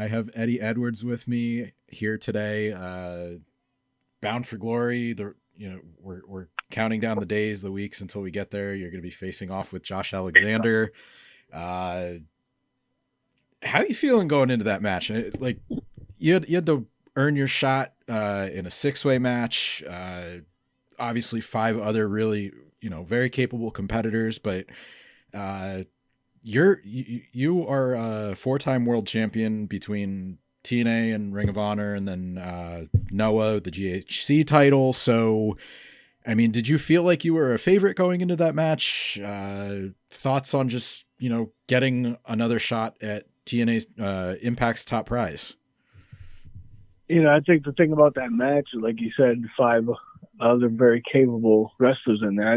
I have Eddie Edwards with me here today. Bound for Glory. We're counting down the days, the weeks until we get there. You're going to be facing off with Josh Alexander. Uh, how are you feeling going into that match? Like you had to earn your shot in a six-way match. Obviously, five other really very capable competitors, but uh, you are a four-time world champion between TNA and Ring of Honor, and then Noah, the GHC title. So, I mean, did you feel like you were a favorite going into that match? Thoughts on just getting another shot at TNA's Impact's top prize? I think the thing about that match, like you said, five other very capable wrestlers in there.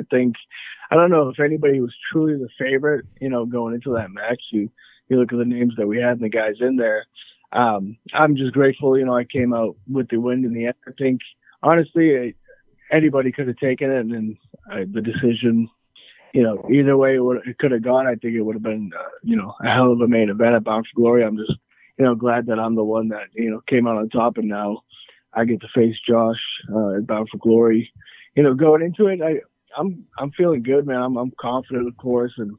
I don't know if anybody was truly the favorite, going into that match. You look at the names that we had and the guys in there. I'm just grateful, I came out with the win in the end. I think, honestly, anybody could have taken it, and the decision, either way it could have gone. I think it would have been, a hell of a main event at Bound for Glory. I'm just, glad that I'm the one that, came out on top, and now I get to face Josh at Bound for Glory. Going into it, I'm feeling good, man. I'm confident, of course, and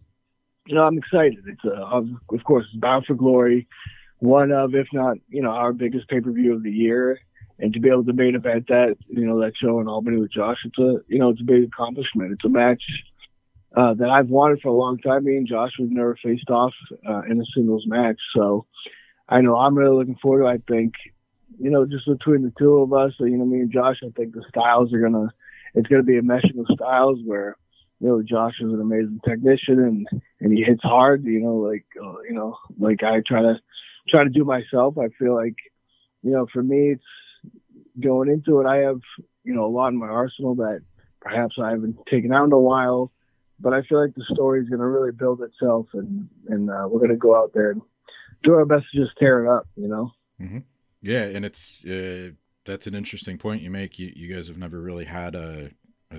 I'm excited. It's of course it's Bound for Glory, one of, if not, our biggest pay-per-view of the year, and to be able to main event that, that show in Albany with Josh, it's a big accomplishment. It's a match that I've wanted for a long time. Me and Josh have never faced off in a singles match, so I know I'm really looking forward to it. I think, just between the two of us, me and Josh, I think the styles it's going to be a meshing of styles where, Josh is an amazing technician and he hits hard, like I try to do myself. I feel like, for me, it's going into it. I have, a lot in my arsenal that perhaps I haven't taken out in a while, but I feel like the story is going to really build itself, and we're going to go out there and do our best to just tear it up, Mm-hmm. Yeah, and it's that's an interesting point you make. You guys have never really had a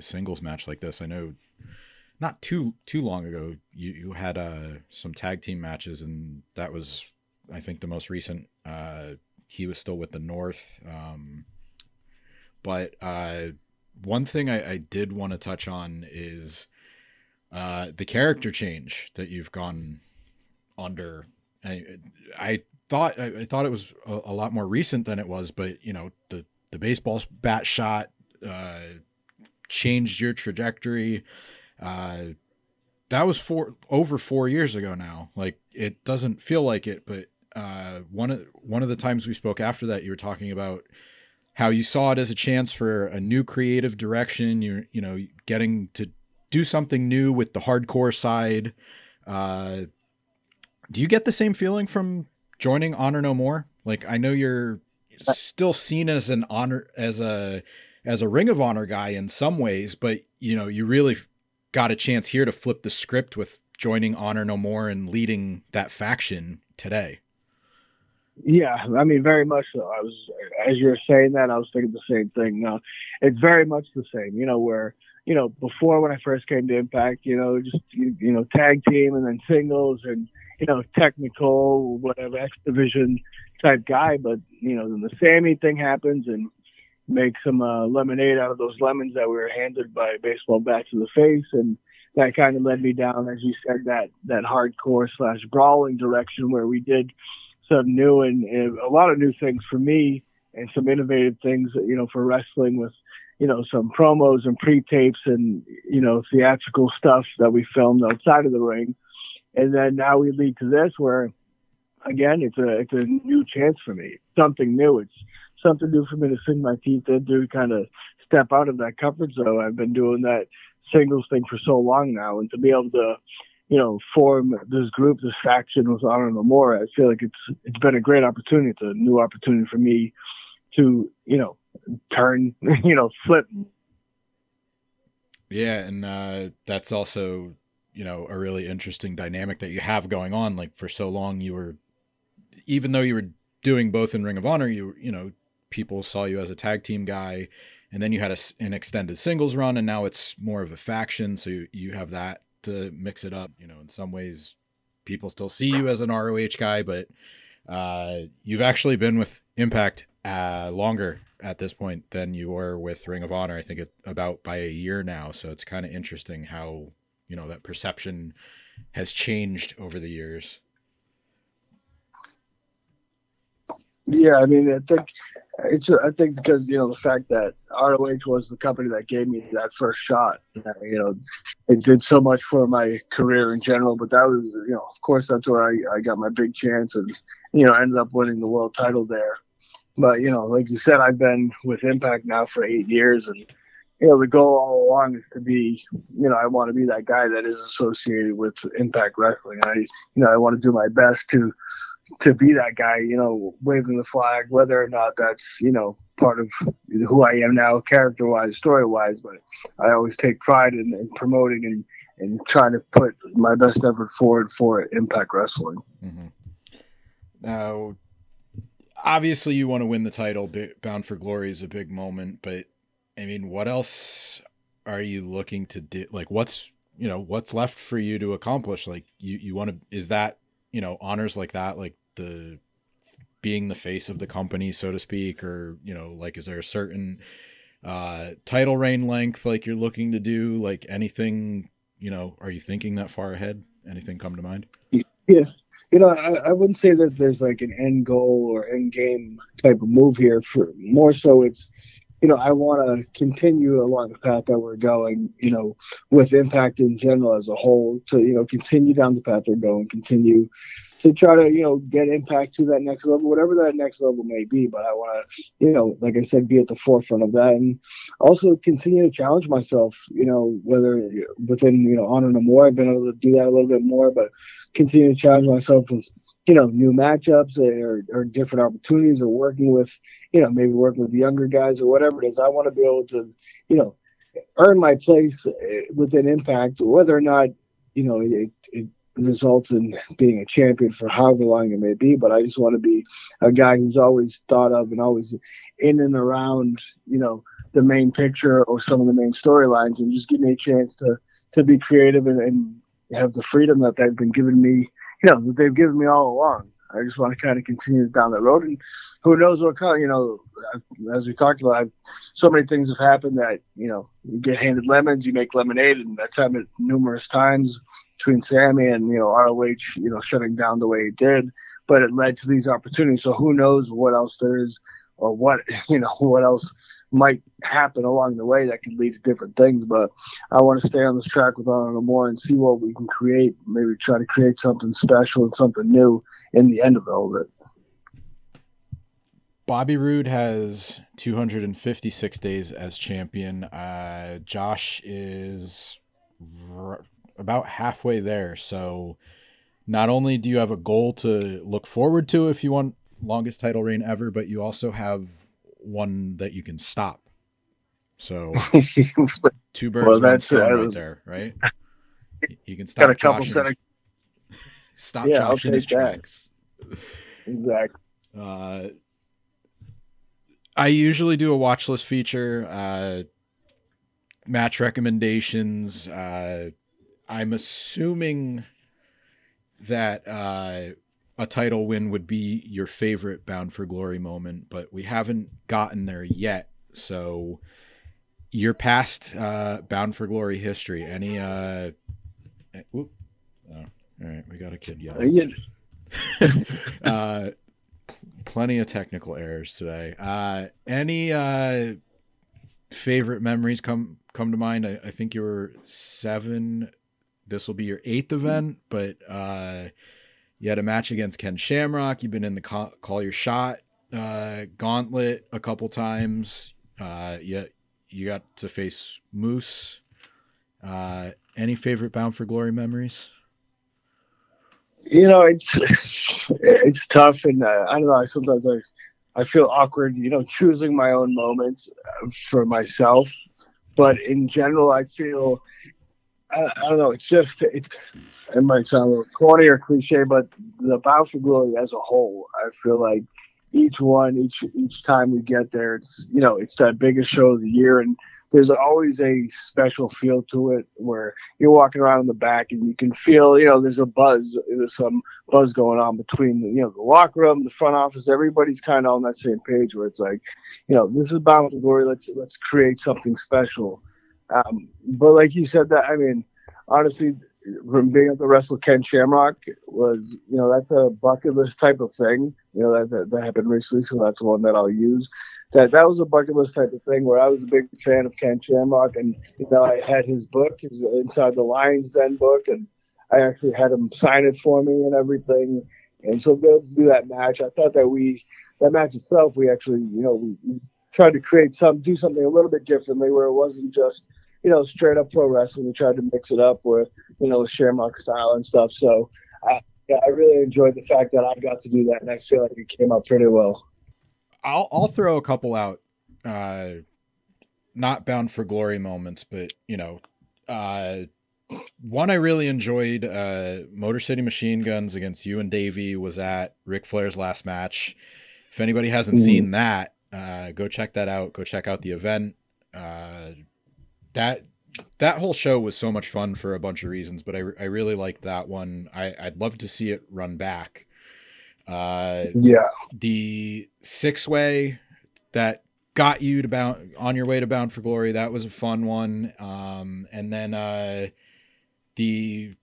singles match like this. I know not too long ago you had some tag team matches, and that was, I think, the most recent. He was still with the North, but one thing I did want to touch on is the character change that you've gone under. I thought it was a lot more recent than it was, but the baseball bat shot changed your trajectory. That was over 4 years ago now. Like, it doesn't feel like it, but one of the times we spoke after that, you were talking about how you saw it as a chance for a new creative direction. You're getting to do something new with the hardcore side. Do you get the same feeling from joining Honor No More? Like, I know you're still seen as an honor, as a Ring of Honor guy in some ways, but you really got a chance here to flip the script with joining Honor No More and leading that faction today. Yeah, I mean, very much so. As you were saying that, I was thinking the same thing. It's very much the same, where, before, when I first came to Impact, just, tag team and then singles and, technical, whatever, X division type guy. But, then the Sammy thing happens and make some lemonade out of those lemons that we were handed by a baseball bat to the face. And that kind of led me down, as you said, that hardcore / brawling direction where we did some new and a lot of new things for me, and some innovative things, for wrestling with, some promos and pre-tapes and, theatrical stuff that we filmed outside of the ring. And then now we lead to this where, again, it's a new chance for me, something new. It's something new for me to sink my teeth into, kind of step out of that comfort zone. I've been doing that singles thing for so long now, and to be able to, form this group, this faction with Honor No More, I feel like it's been a great opportunity. It's a new opportunity for me to, turn, flip. Yeah, and that's also, a really interesting dynamic that you have going on. Like, for so long, even though you were doing both in Ring of Honor, people saw you as a tag team guy, and then you had an extended singles run, and now it's more of a faction. So you have that to mix it up. In some ways, people still see you as an ROH guy, but You've actually been with Impact longer at this point than you were with Ring of Honor. I think it about by a year now. So it's kind of interesting how, that perception has changed over the years. Yeah, I mean, I think because the fact that ROH was the company that gave me that first shot. It did so much for my career in general. But that was, of course, that's where I got my big chance, and ended up winning the world title there. But like you said, I've been with Impact now for 8 years, and the goal all along is to be, I want to be that guy that is associated with Impact Wrestling. I want to do my best to be that guy, waving the flag, whether or not that's, part of who I am now, character-wise, story-wise. But I always take pride in promoting and trying to put my best effort forward for Impact Wrestling. Mm-hmm. Now, obviously, you want to win the title. Bound for Glory is a big moment, but I mean, what else are you looking to do? Like, what's left for you to accomplish? Like, you want to, is that, honors like that, like the being the face of the company, so to speak, or, like, is there a certain title reign length like you're looking to do? Like anything, are you thinking that far ahead? Anything come to mind? Yeah. I wouldn't say that there's like an end goal or end game type of move here. For more so, it's I want to continue along the path that we're going, with Impact in general as a whole, to continue down the path they're going, continue to try to get Impact to that next level, whatever that next level may be. But I want to like I said, be at the forefront of that, and also continue to challenge myself. Whether within Honor No More, I've been able to do that a little bit more, but continue to challenge myself with new matchups or different opportunities, or working with maybe working with the younger guys or whatever it is. I want to be able to earn my place within Impact, whether or not it results in being a champion for however long it may be. But I just want to be a guy who's always thought of and always in and around the main picture or some of the main storylines, and just give me a chance to be creative and have the freedom that they've been giving me, that they've given me all along. I just want to kind of continue down that road, and who knows what kind. As we talked about, so many things have happened that you get handed lemons, you make lemonade, and that's happened numerous times between Sammy and ROH, shutting down the way it did, but it led to these opportunities. So who knows what else there is, or what else might happen along the way that could lead to different things. But I want to stay on this track with Honor No More and see what we can create. Maybe try to create something special and something new in the end of all of it. Bobby Roode has 256 days as champion. Josh is about halfway there. So not only do you have a goal to look forward to if you want longest title reign ever, but you also have one that you can stop. So two birds, one stone right there, right? You can stop Josh in his tracks. Exactly. I usually do a watch list feature, match recommendations. I'm assuming that a title win would be your favorite Bound for Glory moment, but we haven't gotten there yet. So your past Bound for Glory history, any all right, we got a kid yelling. Plenty of technical errors today. Any favorite memories come to mind? I think you were 7. This will be your 8th event, but you had a match against Ken Shamrock. You've been in the Call Your Shot gauntlet a couple times. You got to face Moose. Any favorite Bound for Glory memories? It's tough, and I don't know. Sometimes I feel awkward, choosing my own moments for myself. But in general, I feel I don't know. It might sound a little corny or cliche, but the Bound for Glory as a whole, I feel like each one, each time we get there, it's that biggest show of the year, and there's always a special feel to it where you're walking around in the back and you can feel, there's a buzz, there's some buzz going on between the locker room, the front office, everybody's kind of on that same page where it's like, this is Bound for Glory. Let's create something special. But like you said, that I mean, honestly, from being able to wrestle Ken Shamrock was, that's a bucket list type of thing. That happened recently, so that's one that I'll use. That was a bucket list type of thing where I was a big fan of Ken Shamrock, and I had his book, his Inside the Lines then book, and I actually had him sign it for me and everything. And so be able to do that match, I thought that match itself, we actually, we tried to do something a little bit differently where it wasn't just straight up pro wrestling. We tried to mix it up with, Shamrock style and stuff. So, yeah, I really enjoyed the fact that I got to do that, and I feel like it came out pretty well. I'll throw a couple out, not Bound for Glory moments, but one I really enjoyed, Motor City Machine Guns against you and Davey was at Ric Flair's last match. If anybody hasn't seen that, go check that out. Go check out the event. That whole show was so much fun for a bunch of reasons, but I really liked that one. I'd love to see it run back. Yeah. The 6-way that got you to on your way to Bound for Glory, that was a fun one. And then the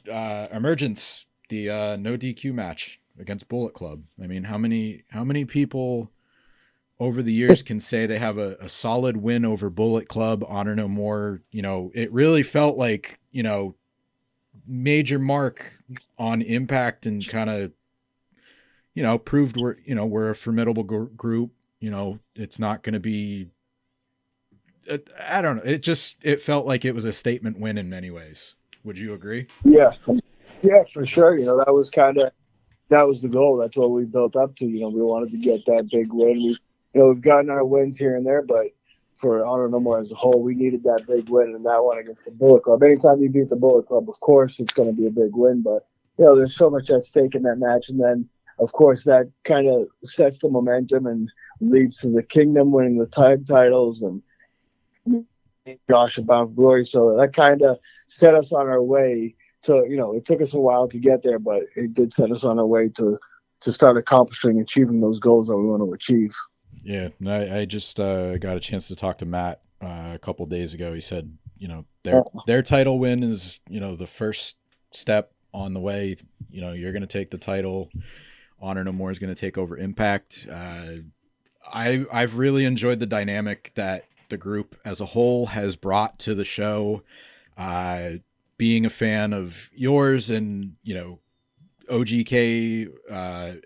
Emergence, the no DQ match against Bullet Club. I mean, how many people over the years can say they have a solid win over Bullet Club, Honor No More? It really felt like, major mark on Impact, and kind of, proved we're a formidable group. It's not going to be, I don't know. It felt like it was a statement win in many ways. Would you agree? Yeah. Yeah, for sure. That was the goal. That's what we built up to. We wanted to get that big win. We've gotten our wins here and there, but for Honor No More as a whole, we needed that big win, and that one against the Bullet Club. Anytime you beat the Bullet Club, of course, it's going to be a big win, but, there's so much at stake in that match. And then, of course, that kind of sets the momentum and leads to the Kingdom winning the tag titles and Josh and Bound for Glory. So that kind of set us on our way to, it took us a while to get there, but it did set us on our way to start achieving those goals that we want to achieve. Yeah, I just got a chance to talk to Matt a couple days ago. He said, their title win is, the first step on the way. You're going to take the title. Honor No More is going to take over Impact. I've really enjoyed the dynamic that the group as a whole has brought to the show. Being a fan of yours and, OGK,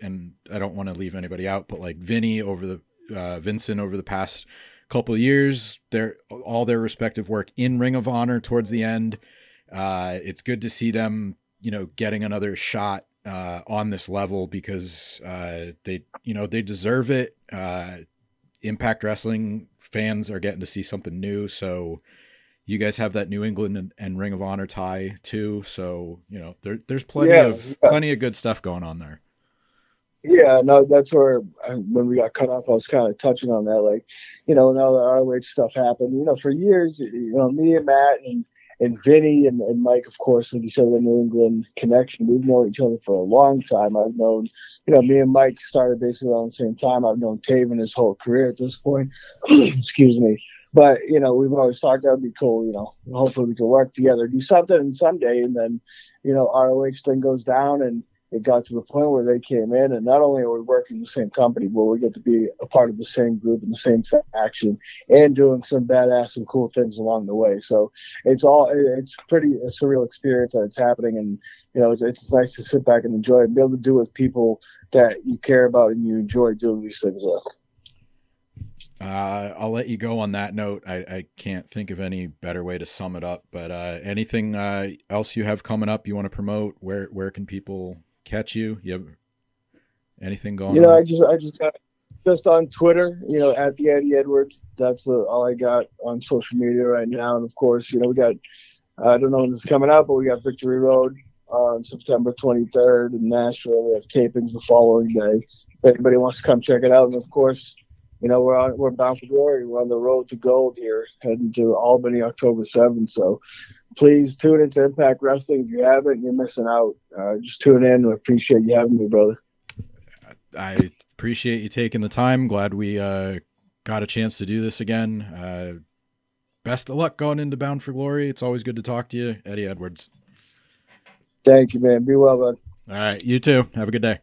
and I don't want to leave anybody out, but like Vincent over the past couple of years, all their respective work in Ring of Honor towards the end. It's good to see them, getting another shot on this level, because they deserve it. Impact Wrestling fans are getting to see something new. So you guys have that New England and Ring of Honor tie too. So, there's plenty of good stuff going on there. Yeah, no, that's where when we got cut off, I was kind of touching on that. Like, now that ROH stuff happened, for years, me and Matt and Vinny and Mike, of course, like you said, the New England connection, we've known each other for a long time. I've known, me and Mike started basically around the same time. I've known Taven his whole career at this point. Excuse me. But, we've always thought that would be cool, hopefully we can work together, do something someday. And then, ROH thing goes down, and it got to the point where they came in, and not only are we working in the same company, but we get to be a part of the same group and the same faction and doing some badass and cool things along the way. So it's pretty a surreal experience that it's happening. And, it's nice to sit back and enjoy it and be able to do it with people that you care about and you enjoy doing these things with. I'll let you go on that note. I can't think of any better way to sum it up, but anything else you have coming up you want to promote? Where can people catch you? You have anything going on? I just got on Twitter, at the Eddie Edwards. That's all I got on social media right now. And of course, we got, I don't know when this is coming out, but we got Victory Road on September 23rd in Nashville. We have tapings the following day. If anybody wants to come check it out, and of course, we're bound for glory. We're on the road to gold here, heading to Albany October 7th. So please tune into Impact Wrestling. If you haven't, you're missing out. Just tune in. I appreciate you having me, brother. I appreciate you taking the time. Glad we got a chance to do this again. Best of luck going into Bound for Glory. It's always good to talk to you, Eddie Edwards. Thank you, man. Be well, bud. All right, you too. Have a good day.